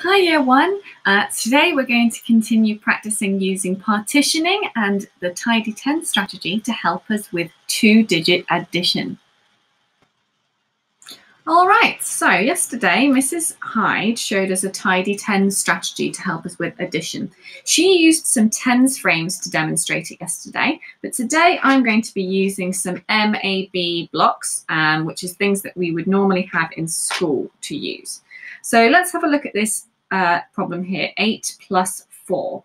Hi Year 1. Today we're going to continue practicing using partitioning and the tidy 10 strategy to help us with two-digit addition. All right, so yesterday Mrs. Hyde showed us a tidy 10 strategy to help us with addition. She used some tens frames to demonstrate it yesterday, but today I'm going to be using some MAB blocks, which is things that we would normally have in school to use. So let's have a look at this problem here, 8 plus 4.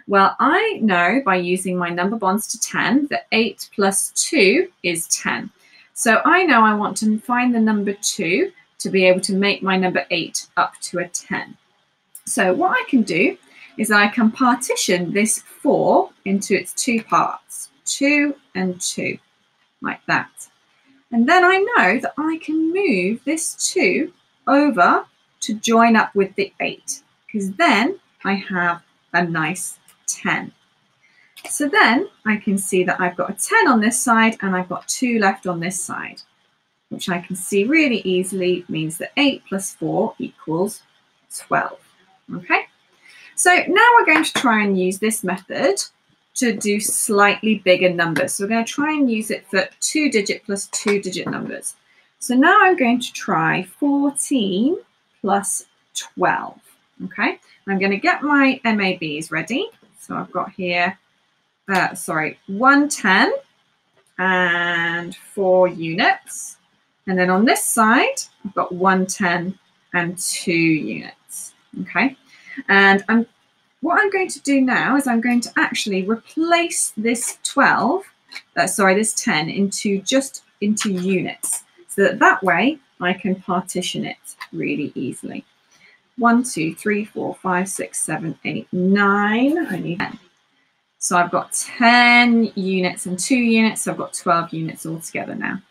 Well, I know by using my number bonds to 10 that 8 plus 2 is 10. So I know I want to find the number 2 to be able to make my number 8 up to a 10. So what I can do is I can partition this 4 into its two parts, 2 and 2, like that. And then I know that I can move this 2 over to join up with the 8, because then I have a nice 10. So then I can see that I've got a 10 on this side and I've got 2 left on this side, which I can see really easily means that 8 plus 4 equals 12. Okay, so now we're going to try and use this method to do slightly bigger numbers. So we're going to try and use it for 2-digit plus 2-digit numbers. So now I'm going to try 14 plus 12. Okay, I'm going to get my MABs ready. So I've got here 110 and 4 units. And then on this side, I've got 110 and 2 units. Okay, and what I'm going to do now is I'm going to actually replace this this 10 into units, so that way I can partition it really easily. 1, 2, 3, 4, 5, 6, 7, 8, 9. I need 10. So I've got 10 units and 2 units, so I've got 12 units altogether now.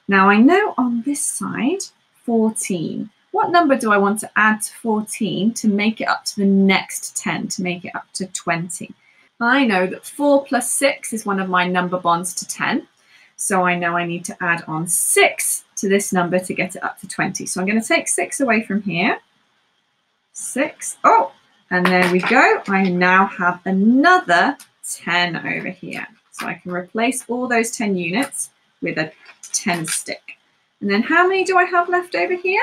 Now I know on this side, 14. What number do I want to add to 14 to make it up to the next 10, to make it up to 20? I know that 4 plus 6 is one of my number bonds to 10. So I know I need to add on 6 to this number to get it up to 20. So I'm going to take 6 away from here. 6. Oh, and there we go. I now have another 10 over here. So I can replace all those 10 units with a 10 stick. And then how many do I have left over here?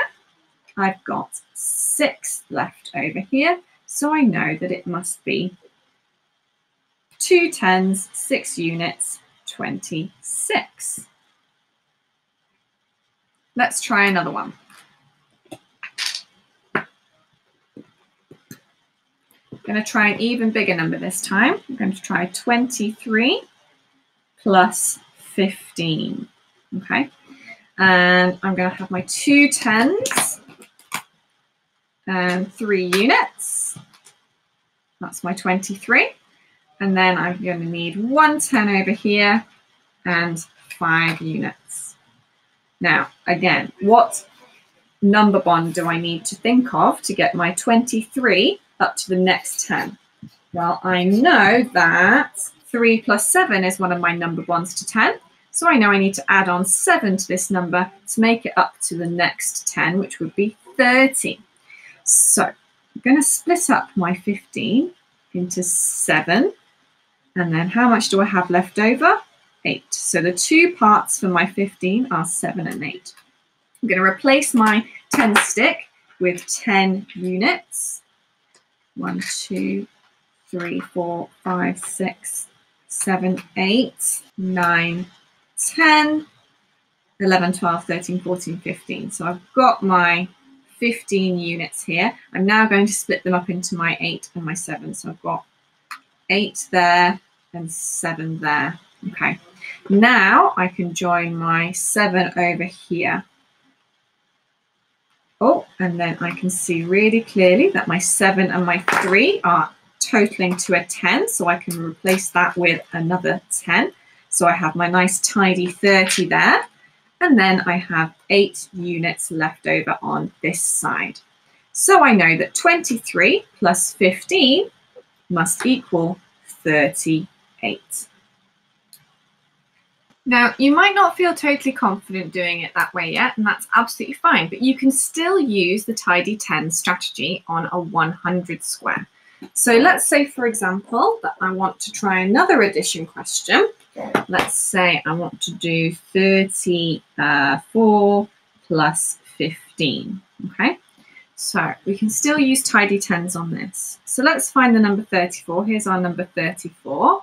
I've got 6 left over here. So I know that it must be 2 10s, 6 units, 26. Let's try another one. I'm going to try an even bigger number this time. I'm going to try 23 plus 15. Okay, and I'm going to have my 2 10s and 3 units. That's my 23. And then I'm going to need 1 10 over here and 5 units. Now, again, what number bond do I need to think of to get my 23 up to the next 10? Well, I know that 3 plus 7 is one of my number bonds to 10. So I know I need to add on 7 to this number to make it up to the next 10, which would be 30. So I'm going to split up my 15 into 7. And then how much do I have left over? 8. So the two parts for my 15 are 7 and 8. I'm going to replace my 10 stick with 10 units. 1, 2, 3, 4, 5, 6, 7, 8, 9, 10, 11, 12, 13, 14, 15. So I've got my 15 units here. I'm now going to split them up into my 8 and my 7. So I've got 8 there and 7 there. Okay. Now I can join my 7 over here. Oh, and then I can see really clearly that my 7 and my 3 are totaling to a 10. So I can replace that with another 10. So I have my nice tidy 30 there. And then I have 8 units left over on this side. So I know that 23 plus 15 must equal 38. Now, you might not feel totally confident doing it that way yet, and that's absolutely fine, but you can still use the tidy 10 strategy on a 100 square. So let's say, for example, that I want to try another addition question. Let's say I want to do 34 plus 15, okay? So we can still use tidy 10s on this. So let's find the number 34. Here's our number 34.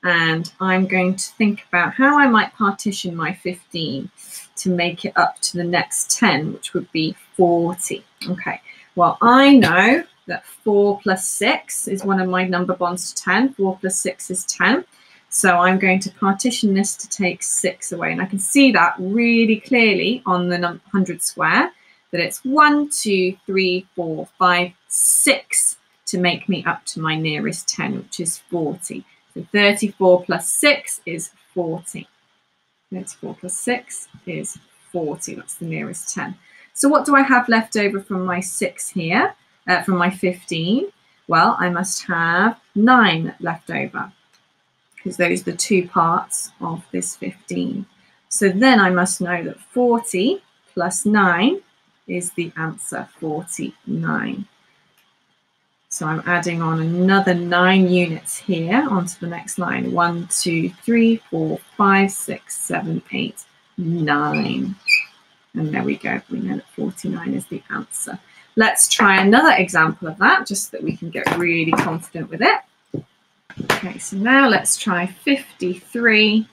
And I'm going to think about how I might partition my 15 to make it up to the next 10, which would be 40. Okay, well, I know that 4 plus 6 is one of my number bonds to 10. 4 plus 6 is 10. So I'm going to partition this to take 6 away. And I can see that really clearly on the 100 square, that it's 1, 2, 3, 4, 5, 6 to make me up to my nearest 10, which is 40. So 34 plus 6 is 40. 34 plus 6 is 40. That's the nearest 10. So what do I have left over from my 6 here, from my 15? Well, I must have 9 left over, because those are the two parts of this 15. So then I must know that 40 plus 9 is the answer, 49. So I'm adding on another 9 units here onto the next line. 1, 2, 3, 4, 5, 6, 7, 8, 9. And there we go. We know that 49 is the answer. Let's try another example of that, just so that we can get really confident with it. Okay, so now let's try 53,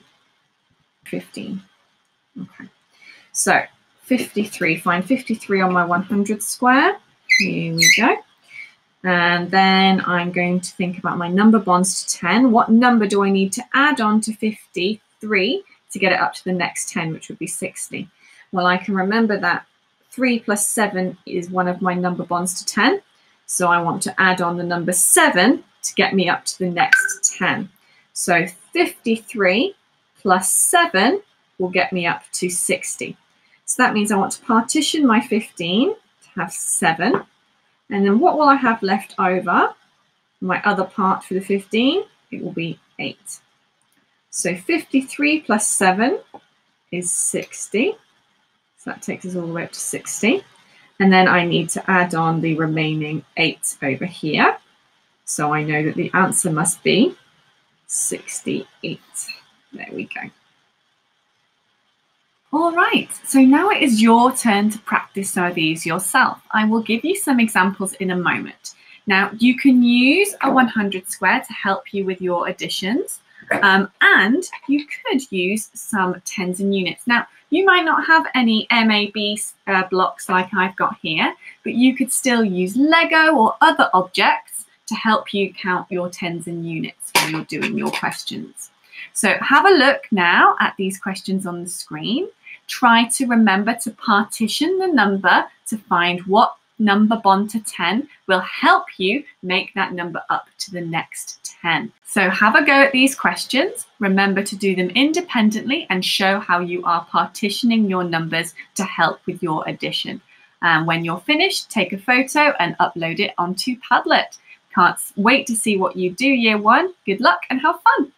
15. Okay, so 53, find 53 on my 100 square. Here we go. And then I'm going to think about my number bonds to 10. What number do I need to add on to 53 to get it up to the next 10, which would be 60? Well, I can remember that 3 plus 7 is one of my number bonds to 10. So I want to add on the number 7 to get me up to the next 10. So 53 plus 7 will get me up to 60. So that means I want to partition my 15 to have 7. And then what will I have left over? My other part for the 15, it will be 8. So 53 plus 7 is 60. So that takes us all the way up to 60. And then I need to add on the remaining 8 over here. So I know that the answer must be 68. There we go. All right, so now it is your turn to practice some of these yourself. I will give you some examples in a moment. Now, you can use a 100 square to help you with your additions, and you could use some tens and units. Now, you might not have any MAB blocks like I've got here, but you could still use Lego or other objects to help you count your tens and units when you're doing your questions. So have a look now at these questions on the screen. Try to remember to partition the number to find what number bond to 10 will help you make that number up to the next 10. So have a go at these questions. Remember to do them independently and show how you are partitioning your numbers to help with your addition. And when you're finished, take a photo and upload it onto Padlet. Can't wait to see what you do, Year 1. Good luck and have fun.